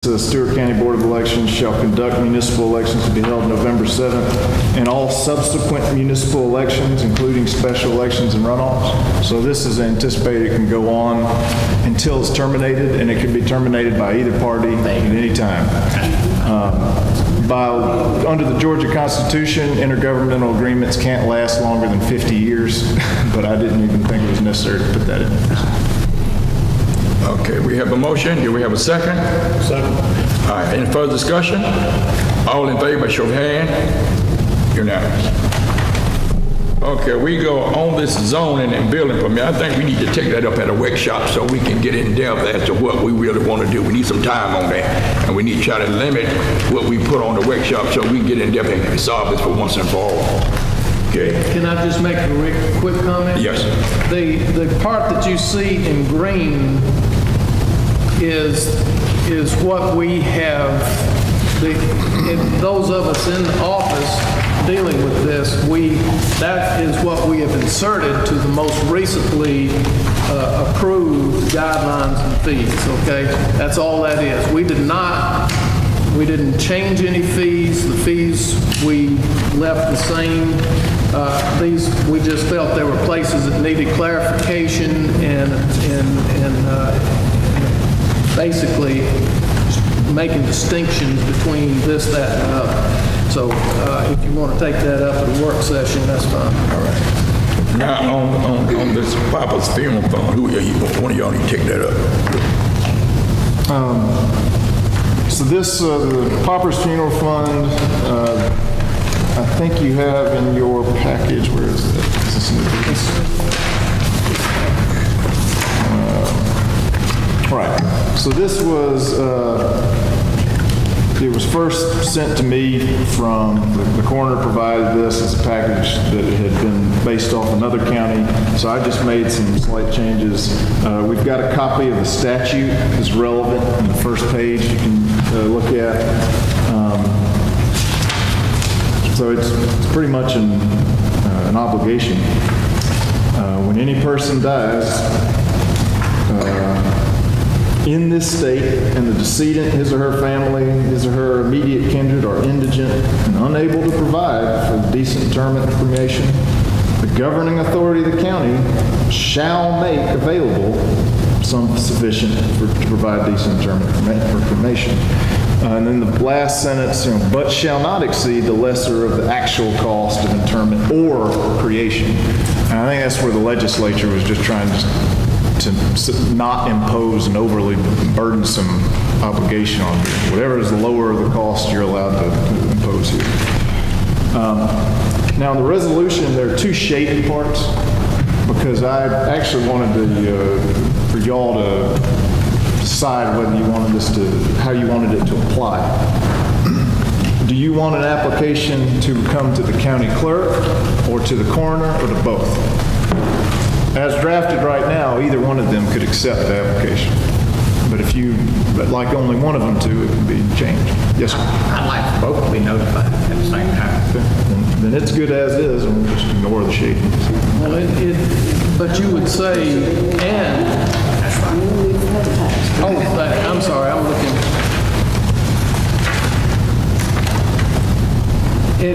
The Stewart County Board of Elections shall conduct municipal elections to be held November 7th and all subsequent municipal elections, including special elections and runoffs. So this is anticipated it can go on until it's terminated, and it can be terminated by either party at any time. Under the Georgia Constitution, intergovernmental agreements can't last longer than 50 years, but I didn't even think it was necessary to put that in. Okay, we have a motion. Do we have a second? Second. All right, any further discussion? All in favor, show of hand. Unanimous. Okay, we go on this zoning and building permit. I think we need to take that up at a workshop so we can get in depth as to what we really want to do. We need some time on that, and we need to try to limit what we put on the workshop so we can get in depth and solve this for once and for all. Okay. Can I just make a quick comment? Yes. The part that you see in green is what we have, those of us in office dealing with this, that is what we have inserted to the most recently approved guidelines and fees, okay? That's all that is. We didn't change any fees. The fees we left the same. We just felt there were places that needed clarification and basically making distinctions between this, that, and other. So if you want to take that up at a work session, that's fine. All right. Now, on this Papa's funeral fund, one of y'all need to take that up. So this, the Pauper's Funeral Fund, I think you have in your package, where is it? Is this in the right. So this was, it was first sent to me from, the coroner provided this as a package that had been based off another county. So I just made some slight changes. We've got a copy of the statute that's relevant on the first page you can look at. So it's pretty much an obligation. When any person dies in this state and the decedent, his or her family, his or her immediate kindred are indigent and unable to provide for decent interment and cremation, the governing authority of the county shall make available some sufficient to provide decent interment or cremation. And then the last sentence, but shall not exceed the lesser of the actual cost of interment or creation. And I think that's where the legislature was just trying to not impose an overly burdensome obligation on you. Whatever is the lower of the cost, you're allowed to impose here. Now, in the resolution, there are two shaded parts, because I actually wanted for y'all to decide whether you wanted this how you wanted it to apply. Do you want an application to come to the county clerk, or to the coroner, or to both? As drafted right now, either one of them could accept the application. But like only one of them to, it can be changed. Yes, sir. I'd like both to be notified at the same time. Okay. Then it's good as is, and we'll just ignore the shading. Well, but you would say, and. That's right. Oh, I'm sorry, I'm looking.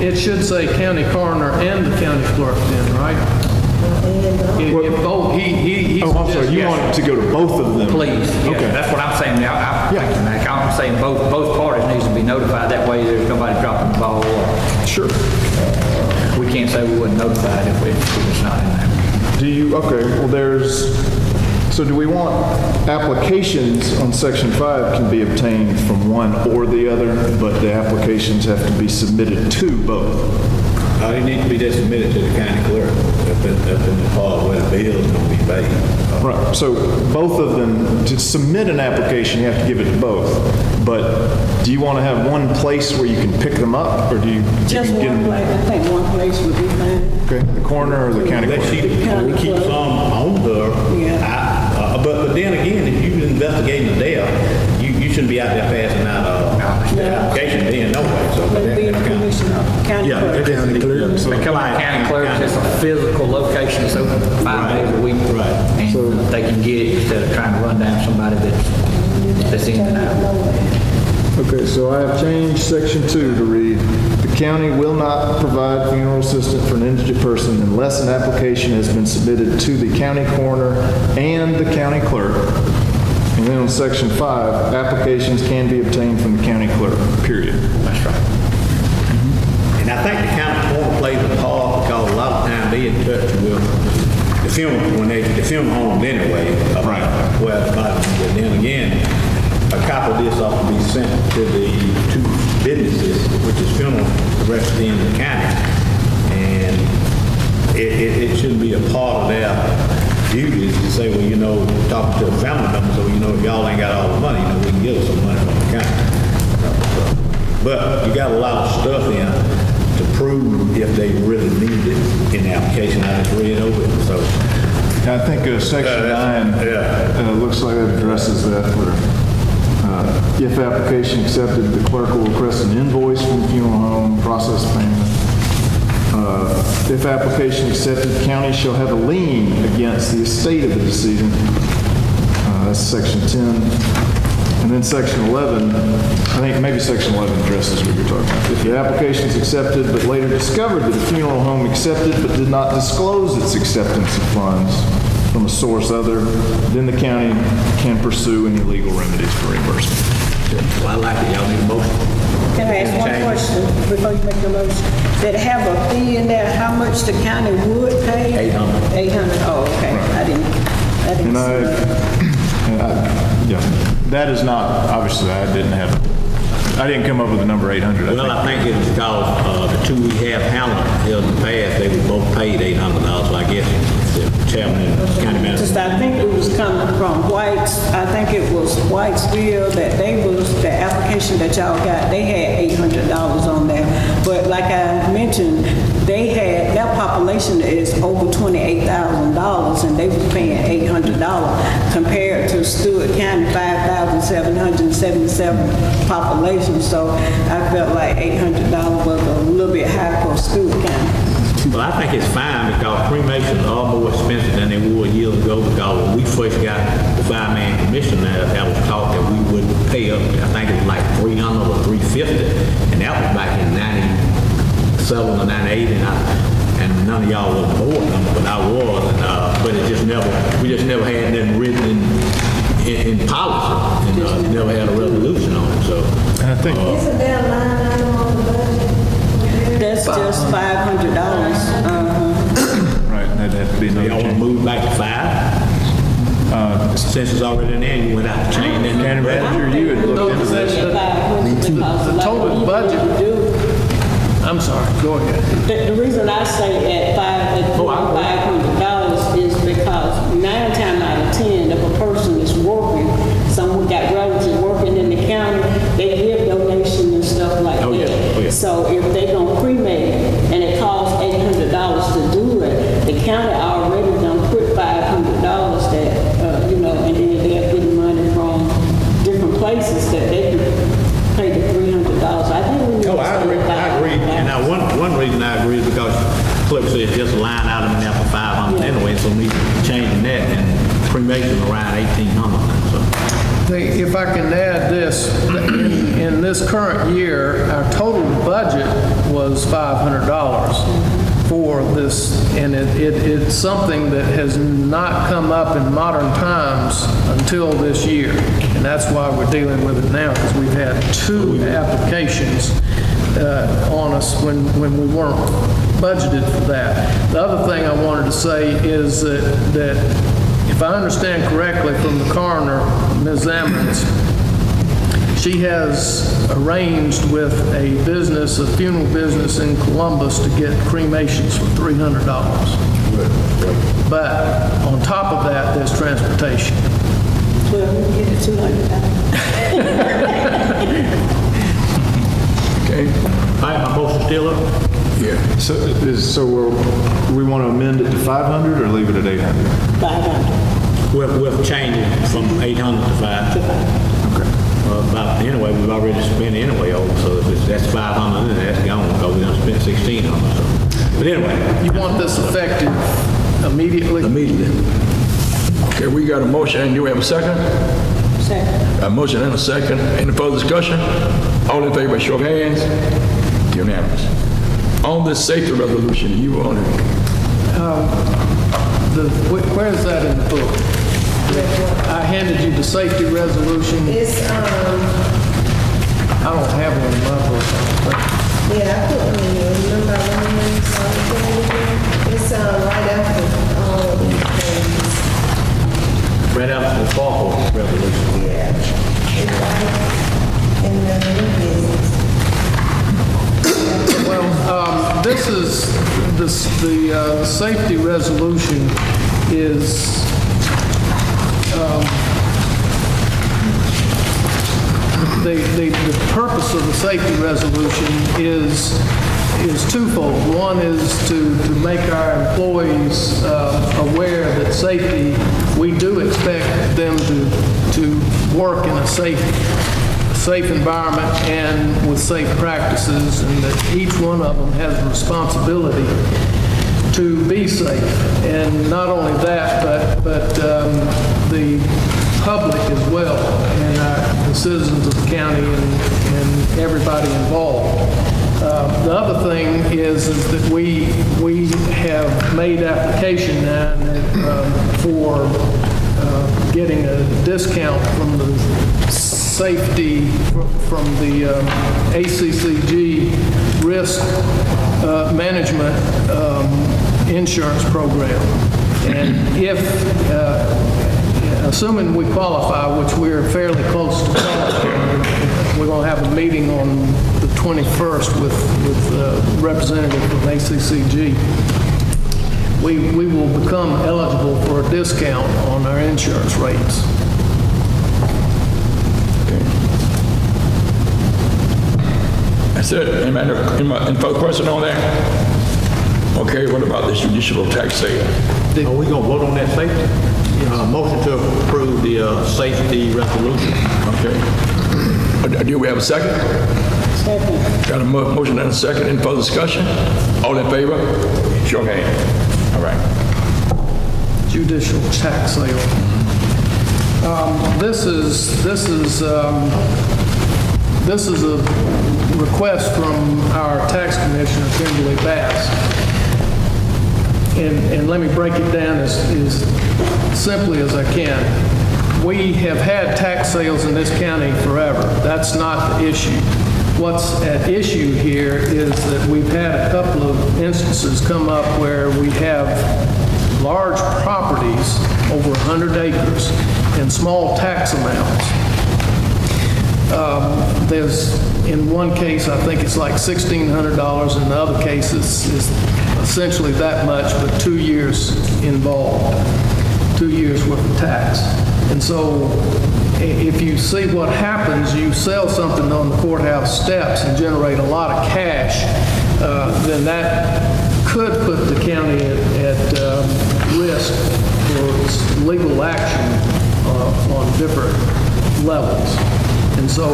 It should say county coroner and the county clerk then, right? If both, I'm sorry, you want it to go to both of them? Please, yeah, Okay. that's what I'm saying now. I'm saying both parties needs to be notified. That way there's nobody dropping the ball. Sure. We can't say we wasn't notified if it's not in there. So do we want applications on Section 5 can be obtained from one or the other, but the applications have to be submitted to both? It needs to be just submitted to the county clerk up in the part where the bill is going to be paid. Right, so both of them, to submit an application, you have to give it to both. But do you want to have one place where you can pick them up, or do you? Just you one place. I think one place would be fine. Okay, the coroner or the county clerk? We keep some on her. Yeah. But then again, if you're investigating the death, you shouldn't be out there passing out the application then, no way. So It'd be the commissioner, county clerk. county clerk. They come out county clerks, it's a physical location, it's open 5 days a week. Right. And they can get it instead of trying to run down somebody that's That's in and out. Okay, so I have changed section 2 to read, "The county will not provide funeral assistance for an indigent person unless an application has been submitted to the county coroner and the county clerk." And then on section 5, applications can be obtained from the county clerk, period. That's right. And I think the county coroner plays a part because a lot of time they in touch with the funeral, the funeral homes anyway. Right. Well, but then again, a copy of this ought to be sent to the two businesses, which is funeral directors in the county. And it shouldn't be a part of their duties to say, well, you know, talking to a family member, so, you know, if y'all ain't got all the money, you know, we can give us some money from the county. But you got a lot of stuff in to prove if they really need it in the application. I just read over it, so. I think section 9 looks like it addresses that where if application accepted, the clerk will request an invoice from the funeral home, process payment. If application accepted, the county shall have a lien against the estate of the decedent. That's section 10. And then section 11, I think maybe section 11 addresses what you're talking about. If the application is accepted but later discovered that a funeral home accepted but did not disclose its acceptance of funds from a source other, then the county can pursue any legal remedies for reimbursement. Well, I like it. Y'all need a motion. Can I ask one question before you make your motion? Did it have a fee in there, how much the county would pay? 800. 800, oh, okay. I didn't And see that. that is not, obviously, I didn't come up with the number 800. Well, I think it was because the two we have handled in the past, they were both paid $800, so I guess the chairman and county manager. Just, I think it was coming from White's, I think it was Whitesville that the application that y'all got, they had $800 on there. But like I mentioned, their population is over $28,000 and they was paying $800 compared to Stewart County, 5,777 population. So I felt like $800 was a little bit high for Stewart County. Well, I think it's fine because cremations are more expensive than they were years ago because when we first got the fireman commission, that was talk that we would pay up, I think it was like $300 or $350, and that was back in 97 or 98, and none of y'all was board number, but I was, but it just we just never had that written in policy, and never had a resolution on it, so. I think, Isn't there a line item on the budget? That's just $500. right, that'd have to be Y'all another want to change. move back to 5? Since it's already in there, you went out to change that. County manager, you had looked into this. The total budget, I'm sorry, go ahead. The reason I say at $500 is because 9 times out of 10, if a person is working, someone got relatives working in the county, they give donations and stuff like that. Oh, yeah. So if they gonna cremate and it costs $800 to do it, the county already done put $500 that, and then they're getting money from different places that they can pay the $300. I think we need to Oh, I agree. And now, one reason I agree is because clerk says just a line item in there for 500 anyway, so we changing that and cremation around 1,800. So. If I can add this, in this current year, our total budget was $500 for this, and it's something that has not come up in modern times until this year. And that's why we're dealing with it now, because we've had 2 applications on us when we weren't budgeted for that. The other thing I wanted to say is that if I understand correctly from the coroner, Ms. Ammons, she has arranged with a funeral business in Columbus to get cremations for $300. But on top of that, there's transportation. Well, we can get it $200. Okay? All right, my motion still up? Yeah. So we want to amend it to 500 or leave it at 800? 500. We'll change it from 800 to 5. Okay. Anyway, we've already spent anyway, so if that's 500, then that's gone, because we done spent 1,600, so. But anyway, You want this effective immediately? immediately. Okay, we got a motion, and do we have a second? Second. A motion and a second. Any further discussion? All in favor, show of hands. Unanimous. On this safety resolution, you want it? Where is that in the book? I handed you the safety resolution. It's, I don't have one in my book. yeah, I put one in there. Remember I went in and saw it there? It's, right after all of these things. Right out the fall revolution. Yeah. It's right in the new business. Well, this is, the safety resolution is, the purpose of the safety resolution is twofold. One is to make our employees aware that safety, we do expect them to work in a safe environment and with safe practices, and that each one of them has a responsibility to be safe. And not only that, but the public as well, and the citizens of the county and everybody involved. The other thing is that we have made application now for getting a discount from the safety from the ACCG risk management insurance program. And if, assuming we qualify, which we're fairly close to qualifying, we're going to have a meeting on the 21st with a representative from ACCG. We will become eligible for a discount on our insurance rates. That's it. Any further question on that? Okay, what about this judicial tax sale? Are we gonna vote on that safety? Motion to approve the safety resolution. Okay. Do we have a second? Second. Got a motion and a second. Any further discussion? All in favor? Show of hands. All right. Judicial tax sale. This is a request from our tax commissioner, Kimberly Bass. And let me break it down as simply as I can. We have had tax sales in this county forever. That's not the issue. What's at issue here is that we've had a couple of instances come up where we have large properties, over 100 acres, and small tax amounts. There's, in one case, I think it's like $1,600, in the other case, it's essentially that much, but 2 years involved, 2 years worth of tax. And so if you see what happens, you sell something on the courthouse steps and generate a lot of cash, then that could put the county at risk for legal action on different levels. And so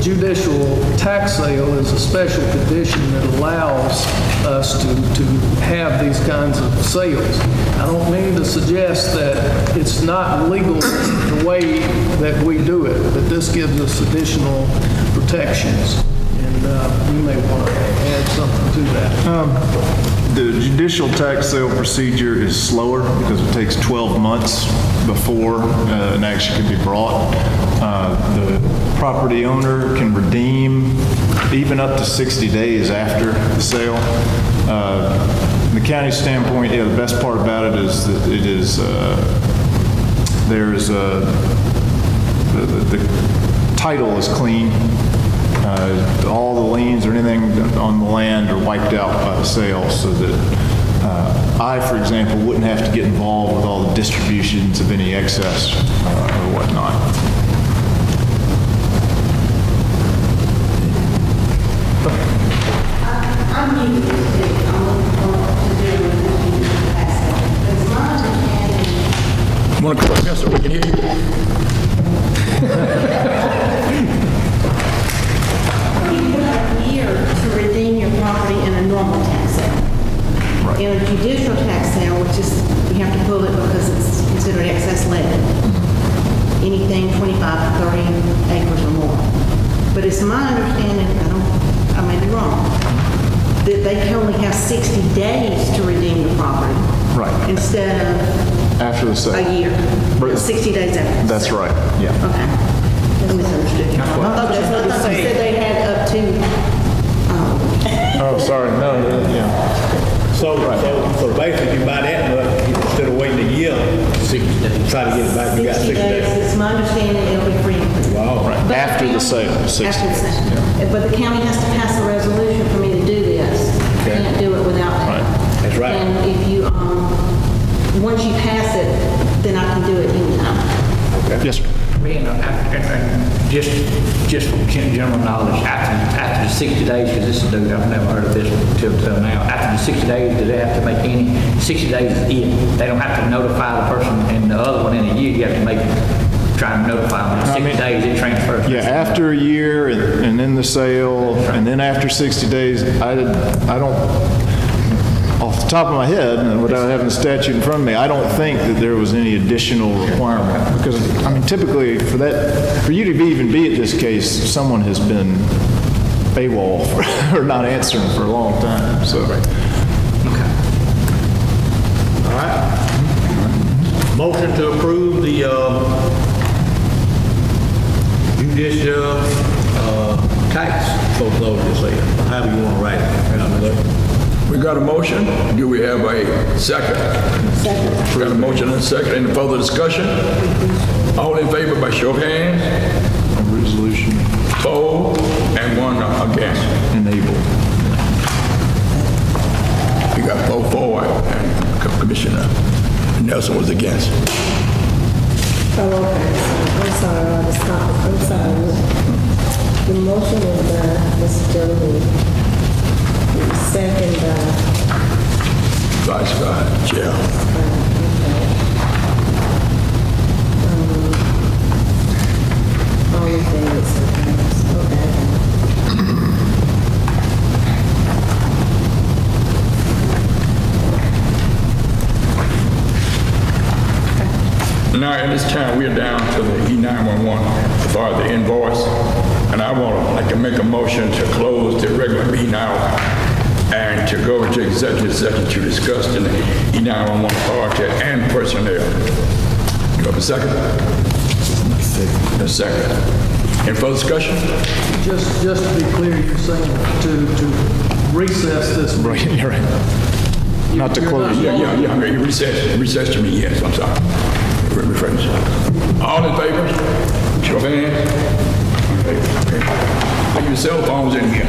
judicial tax sale is a special condition that allows us to have these kinds of sales. I don't mean to suggest that it's not legal the way that we do it, but this gives us additional protections. And you may want to add something to that. The judicial tax sale procedure is slower because it takes 12 months before an action can be brought. The property owner can redeem even up to 60 days after the sale. From the county standpoint, yeah, the best part about it is that it is, the title is clean. All the liens or anything on the land are wiped out by the sale, so that I, for example, wouldn't have to get involved with all the distributions of any excess or whatnot. I'm new to this, I'm looking forward to doing the capacity. Because my understanding, Want to come up here so we can hear you? you have a year to redeem your property in a normal tax sale. In a judicial tax sale, which is, you have to pull it because it's considered excess levy. Anything 25% my understanding, I may be wrong, that they can only have 60 days to redeem the property. Right. Instead of After the sale. a year. Right. 60 days after. the That's sale. right, yeah. Okay. I misunderstood you. I thought you said they had up to, Oh, sorry, no, yeah. So basically, you buy that much, instead of waiting a year, try to get it back, you got 60 60 days. days. It's my understanding it'll be free. Wow. But the After the county- sale, 60. After the sale. But the county has to pass a resolution for me to do this. Okay. Can't do it without that. That's right. And if you, once you pass it, then I can do it anytime. Yes, sir. You know, just general knowledge, after the 60 days, because this is new, I've never heard of this till now. After the 60 days, do they have to make any, 60 days is it? They don't have to notify the person in the other one in a year, you have to try and notify them. In 60 days, it transfers. Yeah, after a year and then the sale, and then after 60 days, I don't, off the top of my head, and without having the statute in front of me, I don't think that there was any additional requirement. Because, I mean, typically, for you to even be at this case, someone has been AWOL or not answering for a long time, so. All right. Motion to approve the judicial tax foreclosure sale. How do you want to write it? We got a motion. Do we have a second? Second. Got a motion and a second. Any further discussion? All in favor by show of hands? Resolution 4 and 1 against. enabled. We got 4 for and Commissioner Nelson was against. Oh, okay. I'm sorry, I was talking. I'm sorry. The motion is by Mr. Jolie. Second by, Vice Chair. all in favor, okay. Now, at this time, we're down to the E911 as far as the invoice. And I would like to make a motion to close the regular meeting out and to go into executive session to discuss the E911 authority and personnel. You have a second? A second. Any further discussion? Just to be clear, you're saying to recess this meeting. Right, you're right. Not to You're close. not- Yeah, you recess to me, yes, I'm sorry. Rephrase. All in favor? Show of hands. Okay. Put your cell phones in here.